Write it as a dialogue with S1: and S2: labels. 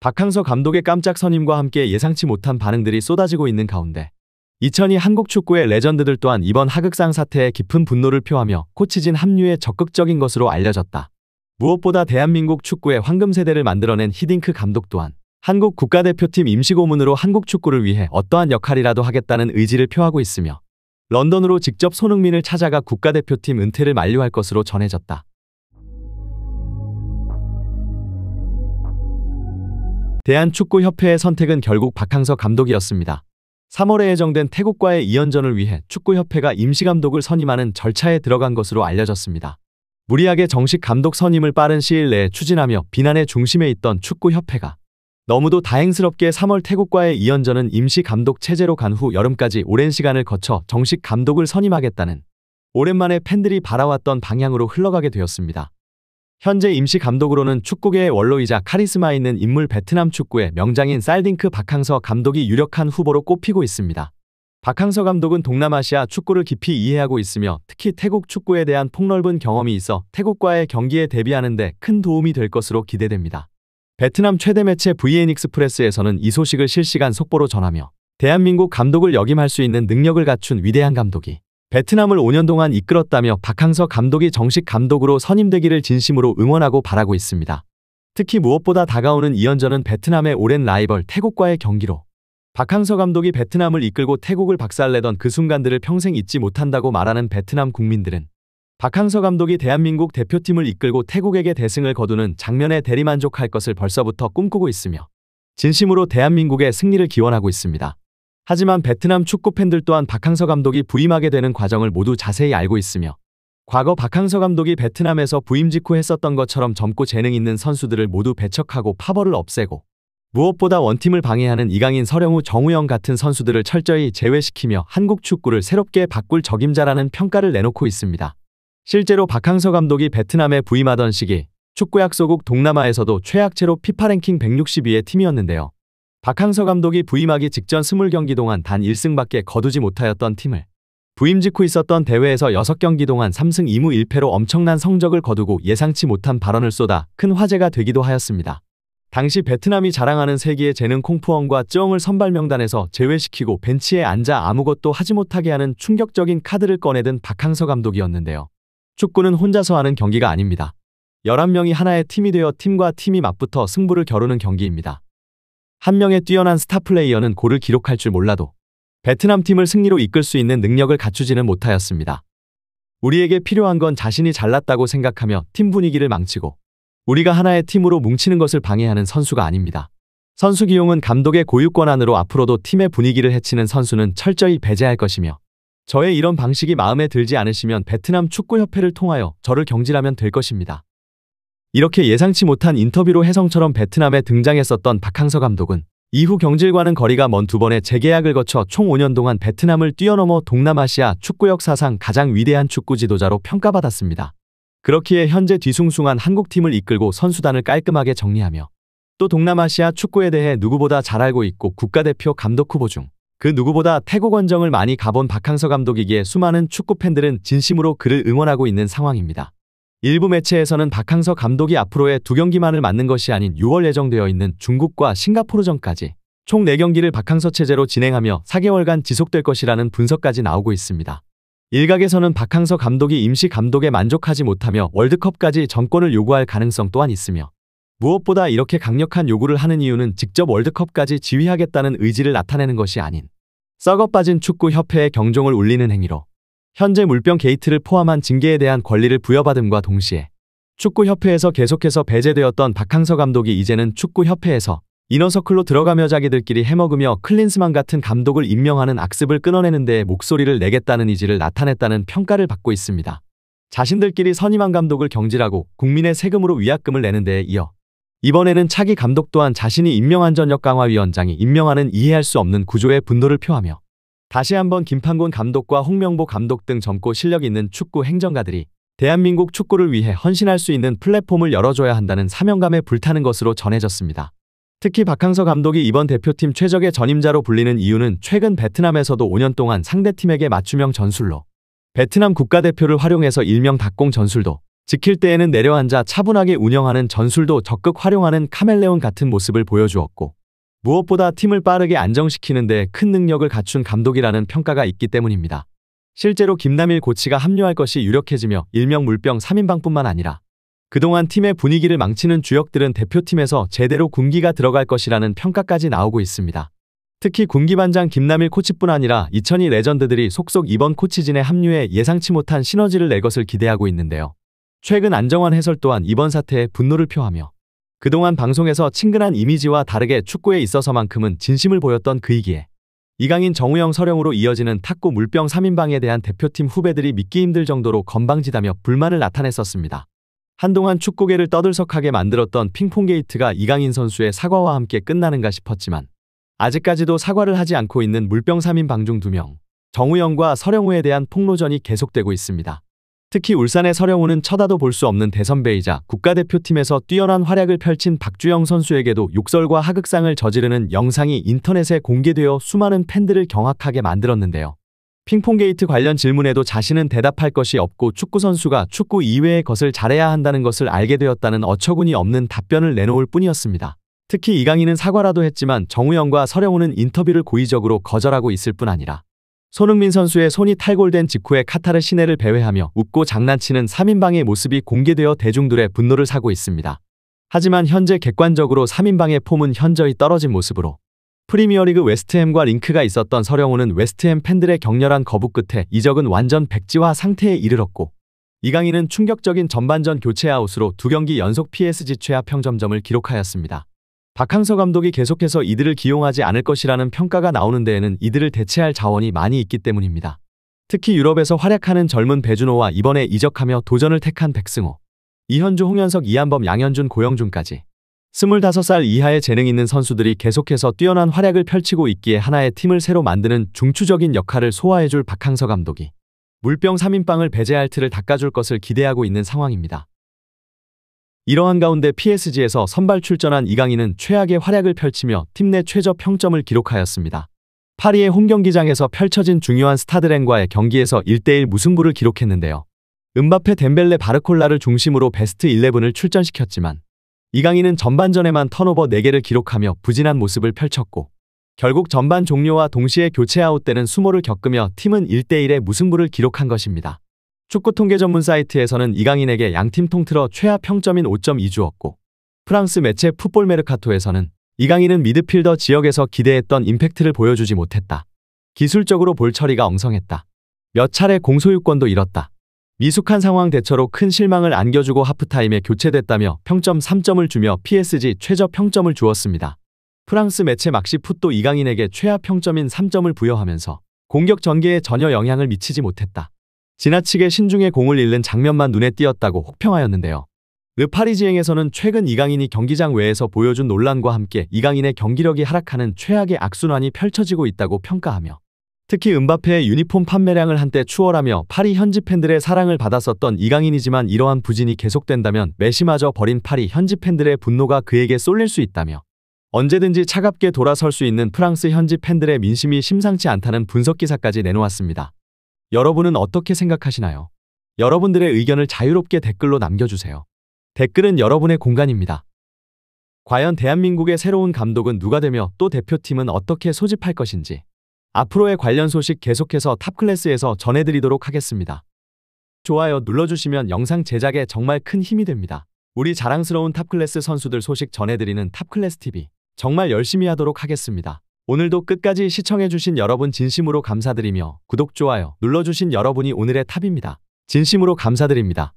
S1: 박항서 감독의 깜짝 선임과 함께 예상치 못한 반응들이 쏟아지고 있는 가운데 2002 한국 축구의 레전드들 또한 이번 하극상 사태에 깊은 분노를 표하며 코치진 합류에 적극적인 것으로 알려졌다. 무엇보다 대한민국 축구의 황금세대를 만들어낸 히딩크 감독 또한 한국 국가대표팀 임시고문으로 한국 축구를 위해 어떠한 역할이라도 하겠다는 의지를 표하고 있으며 런던으로 직접 손흥민을 찾아가 국가대표팀 은퇴를 만료할 것으로 전해졌다. 대한축구협회의 선택은 결국 박항서 감독이었습니다. 3월에 예정된 태국과의 2연전을 위해 축구협회가 임시감독을 선임하는 절차에 들어간 것으로 알려졌습니다. 무리하게 정식 감독 선임을 빠른 시일 내에 추진하며 비난의 중심에 있던 축구협회가 너무도 다행스럽게 3월 태국과의 2연전은 임시감독 체제로 간 후 여름까지 오랜 시간을 거쳐 정식 감독을 선임하겠다는 오랜만에 팬들이 바라왔던 방향으로 흘러가게 되었습니다. 현재 임시감독으로는 축구계의 원로이자 카리스마 있는 인물 베트남 축구의 명장인 살딩크 박항서 감독이 유력한 후보로 꼽히고 있습니다. 박항서 감독은 동남아시아 축구를 깊이 이해하고 있으며 특히 태국 축구에 대한 폭넓은 경험이 있어 태국과의 경기에 대비하는 데 큰 도움이 될 것으로 기대됩니다. 베트남 최대 매체 VN 익스프레스에서는 이 소식을 실시간 속보로 전하며 대한민국 감독을 역임할 수 있는 능력을 갖춘 위대한 감독이 베트남을 5년 동안 이끌었다며 박항서 감독이 정식 감독으로 선임되기를 진심으로 응원하고 바라고 있습니다. 특히 무엇보다 다가오는 2연전은 베트남의 오랜 라이벌 태국과의 경기로 박항서 감독이 베트남을 이끌고 태국을 박살내던 그 순간들을 평생 잊지 못한다고 말하는 베트남 국민들은 박항서 감독이 대한민국 대표팀을 이끌고 태국에게 대승을 거두는 장면에 대리만족할 것을 벌써부터 꿈꾸고 있으며 진심으로 대한민국의 승리를 기원하고 있습니다. 하지만 베트남 축구 팬들 또한 박항서 감독이 부임하게 되는 과정을 모두 자세히 알고 있으며 과거 박항서 감독이 베트남에서 부임 직후 했었던 것처럼 젊고 재능 있는 선수들을 모두 배척하고 파벌을 없애고 무엇보다 원팀을 방해하는 이강인, 서령우, 정우영 같은 선수들을 철저히 제외시키며 한국 축구를 새롭게 바꿀 적임자라는 평가를 내놓고 있습니다. 실제로 박항서 감독이 베트남에 부임하던 시기 축구 약소국 동남아에서도 최악체로 피파 랭킹 162의 팀이었는데요. 박항서 감독이 부임하기 직전 20경기 동안 단 1승밖에 거두지 못하였던 팀을 부임 직후 있었던 대회에서 6경기 동안 3승 2무 1패로 엄청난 성적을 거두고 예상치 못한 발언을 쏟아 큰 화제가 되기도 하였습니다. 당시 베트남이 자랑하는 세기의 재능 콩푸엉과 쯔엉을 선발 명단에서 제외시키고 벤치에 앉아 아무것도 하지 못하게 하는 충격적인 카드를 꺼내든 박항서 감독이었는데요. 축구는 혼자서 하는 경기가 아닙니다. 11명이 하나의 팀이 되어 팀과 팀이 맞붙어 승부를 겨루는 경기입니다. 한 명의 뛰어난 스타 플레이어는 골을 기록할 줄 몰라도 베트남 팀을 승리로 이끌 수 있는 능력을 갖추지는 못하였습니다. 우리에게 필요한 건 자신이 잘났다고 생각하며 팀 분위기를 망치고 우리가 하나의 팀으로 뭉치는 것을 방해하는 선수가 아닙니다. 선수 기용은 감독의 고유 권한으로 앞으로도 팀의 분위기를 해치는 선수는 철저히 배제할 것이며 저의 이런 방식이 마음에 들지 않으시면 베트남 축구협회를 통하여 저를 경질하면 될 것입니다. 이렇게 예상치 못한 인터뷰로 혜성처럼 베트남에 등장했었던 박항서 감독은 이후 경질과는 거리가 먼 두 번의 재계약을 거쳐 총 5년 동안 베트남을 뛰어넘어 동남아시아 축구 역사상 가장 위대한 축구 지도자로 평가받았습니다. 그렇기에 현재 뒤숭숭한 한국팀을 이끌고 선수단을 깔끔하게 정리하며 또 동남아시아 축구에 대해 누구보다 잘 알고 있고 국가대표 감독 후보 중 그 누구보다 태국 원정을 많이 가본 박항서 감독이기에 수많은 축구 팬들은 진심으로 그를 응원하고 있는 상황입니다. 일부 매체에서는 박항서 감독이 앞으로의 2경기만을 맞는 것이 아닌 6월 예정되어 있는 중국과 싱가포르전까지 총 4경기를 박항서 체제로 진행하며 4개월간 지속될 것이라는 분석까지 나오고 있습니다. 일각에서는 박항서 감독이 임시 감독에 만족하지 못하며 월드컵까지 정권을 요구할 가능성 또한 있으며 무엇보다 이렇게 강력한 요구를 하는 이유는 직접 월드컵까지 지휘하겠다는 의지를 나타내는 것이 아닌 썩어 빠진 축구협회의 경종을 울리는 행위로 현재 물병 게이트를 포함한 징계에 대한 권리를 부여받음과 동시에 축구협회에서 계속해서 배제되었던 박항서 감독이 이제는 축구협회에서 이너서클로 들어가며 자기들끼리 해먹으며 클린스만 같은 감독을 임명하는 악습을 끊어내는 데에 목소리를 내겠다는 의지를 나타냈다는 평가를 받고 있습니다. 자신들끼리 선임한 감독을 경질하고 국민의 세금으로 위약금을 내는 데에 이어 이번에는 차기 감독 또한 자신이 임명한 전역강화위원장이 임명하는 이해할 수 없는 구조에 분노를 표하며 다시 한번 김판곤 감독과 홍명보 감독 등 젊고 실력 있는 축구 행정가들이 대한민국 축구를 위해 헌신할 수 있는 플랫폼을 열어줘야 한다는 사명감에 불타는 것으로 전해졌습니다. 특히 박항서 감독이 이번 대표팀 최적의 전임자로 불리는 이유는 최근 베트남에서도 5년 동안 상대팀에게 맞춤형 전술로 베트남 국가대표를 활용해서 일명 닭공 전술도 지킬 때에는 내려앉아 차분하게 운영하는 전술도 적극 활용하는 카멜레온 같은 모습을 보여주었고, 무엇보다 팀을 빠르게 안정시키는 데 큰 능력을 갖춘 감독이라는 평가가 있기 때문입니다. 실제로 김남일 코치가 합류할 것이 유력해지며 일명 물병 3인방뿐만 아니라 그동안 팀의 분위기를 망치는 주역들은 대표팀에서 제대로 군기가 들어갈 것이라는 평가까지 나오고 있습니다. 특히 군기반장 김남일 코치뿐 아니라 2002 레전드들이 속속 이번 코치진에 합류해 예상치 못한 시너지를 낼 것을 기대하고 있는데요. 최근 안정환 해설 또한 이번 사태에 분노를 표하며 그동안 방송에서 친근한 이미지와 다르게 축구에 있어서만큼은 진심을 보였던 그이기에 이강인, 정우영, 서령으로 이어지는 탁구 물병 3인방에 대한 대표팀 후배들이 믿기 힘들 정도로 건방지다며 불만을 나타냈었습니다. 한동안 축구계를 떠들썩하게 만들었던 핑퐁 게이트가 이강인 선수의 사과와 함께 끝나는가 싶었지만 아직까지도 사과를 하지 않고 있는 물병 3인방 중 2명, 정우영과 서령우에 대한 폭로전이 계속되고 있습니다. 특히 울산의 서령우는 쳐다도 볼 수 없는 대선배이자 국가대표팀에서 뛰어난 활약을 펼친 박주영 선수에게도 욕설과 하극상을 저지르는 영상이 인터넷에 공개되어 수많은 팬들을 경악하게 만들었는데요. 핑퐁 게이트 관련 질문에도 자신은 대답할 것이 없고 축구 선수가 축구 이외의 것을 잘해야 한다는 것을 알게 되었다는 어처구니 없는 답변을 내놓을 뿐이었습니다. 특히 이강인은 사과라도 했지만 정우영과 서령우는 인터뷰를 고의적으로 거절하고 있을 뿐 아니라 손흥민 선수의 손이 탈골된 직후에 카타르 시내를 배회하며 웃고 장난치는 3인방의 모습이 공개되어 대중들의 분노를 사고 있습니다. 하지만 현재 객관적으로 3인방의 폼은 현저히 떨어진 모습으로 프리미어리그 웨스트햄과 링크가 있었던 서령우는 웨스트햄 팬들의 격렬한 거부 끝에 이적은 완전 백지화 상태에 이르렀고, 이강인은 충격적인 전반전 교체 아웃으로 2경기 연속 PSG 최하 평점점을 기록하였습니다. 박항서 감독이 계속해서 이들을 기용하지 않을 것이라는 평가가 나오는 데에는 이들을 대체할 자원이 많이 있기 때문입니다. 특히 유럽에서 활약하는 젊은 배준호와 이번에 이적하며 도전을 택한 백승호, 이현주, 홍현석, 이한범, 양현준, 고영준까지 25살 이하의 재능 있는 선수들이 계속해서 뛰어난 활약을 펼치고 있기에 하나의 팀을 새로 만드는 중추적인 역할을 소화해줄 박항서 감독이 물병 3인방을 배제할 틀을 닦아줄 것을 기대하고 있는 상황입니다. 이러한 가운데 PSG에서 선발 출전한 이강인은 최악의 활약을 펼치며 팀 내 최저 평점을 기록하였습니다. 파리의 홈경기장에서 펼쳐진 중요한 스타드랭과의 경기에서 1대1 무승부를 기록했는데요. 음바페, 덴벨레, 바르콜라를 중심으로 베스트 11을 출전시켰지만 이강인은 전반전에만 턴오버 4개를 기록하며 부진한 모습을 펼쳤고, 결국 전반 종료와 동시에 교체 아웃되는 수모를 겪으며 팀은 1대1의 무승부를 기록한 것입니다. 축구 통계 전문 사이트에서는 이강인에게 양팀 통틀어 최하 평점인 5.2 주었고, 프랑스 매체 풋볼 메르카토에서는 이강인은 미드필더 지역에서 기대했던 임팩트를 보여주지 못했다. 기술적으로 볼 처리가 엉성했다. 몇 차례 공소유권도 잃었다. 미숙한 상황 대처로 큰 실망을 안겨주고 하프타임에 교체됐다며 평점 3점을 주며 PSG 최저 평점을 주었습니다. 프랑스 매체 막시 풋도 이강인에게 최하 평점인 3점을 부여하면서 공격 전개에 전혀 영향을 미치지 못했다. 지나치게 신중에 공을 잃는 장면만 눈에 띄었다고 혹평하였는데요. 르파리지앵에서는 최근 이강인이 경기장 외에서 보여준 논란과 함께 이강인의 경기력이 하락하는 최악의 악순환이 펼쳐지고 있다고 평가하며, 특히 음바페의 유니폼 판매량을 한때 추월하며 파리 현지 팬들의 사랑을 받았었던 이강인이지만 이러한 부진이 계속된다면 메시마저 버린 파리 현지 팬들의 분노가 그에게 쏠릴 수 있다며 언제든지 차갑게 돌아설 수 있는 프랑스 현지 팬들의 민심이 심상치 않다는 분석 기사까지 내놓았습니다. 여러분은 어떻게 생각하시나요? 여러분들의 의견을 자유롭게 댓글로 남겨주세요. 댓글은 여러분의 공간입니다. 과연 대한민국의 새로운 감독은 누가 되며 또 대표팀은 어떻게 소집할 것인지 앞으로의 관련 소식 계속해서 탑클래스에서 전해드리도록 하겠습니다. 좋아요 눌러주시면 영상 제작에 정말 큰 힘이 됩니다. 우리 자랑스러운 탑클래스 선수들 소식 전해드리는 탑클래스TV 정말 열심히 하도록 하겠습니다. 오늘도 끝까지 시청해주신 여러분 진심으로 감사드리며 구독, 좋아요 눌러주신 여러분이 오늘의 탑입니다. 진심으로 감사드립니다.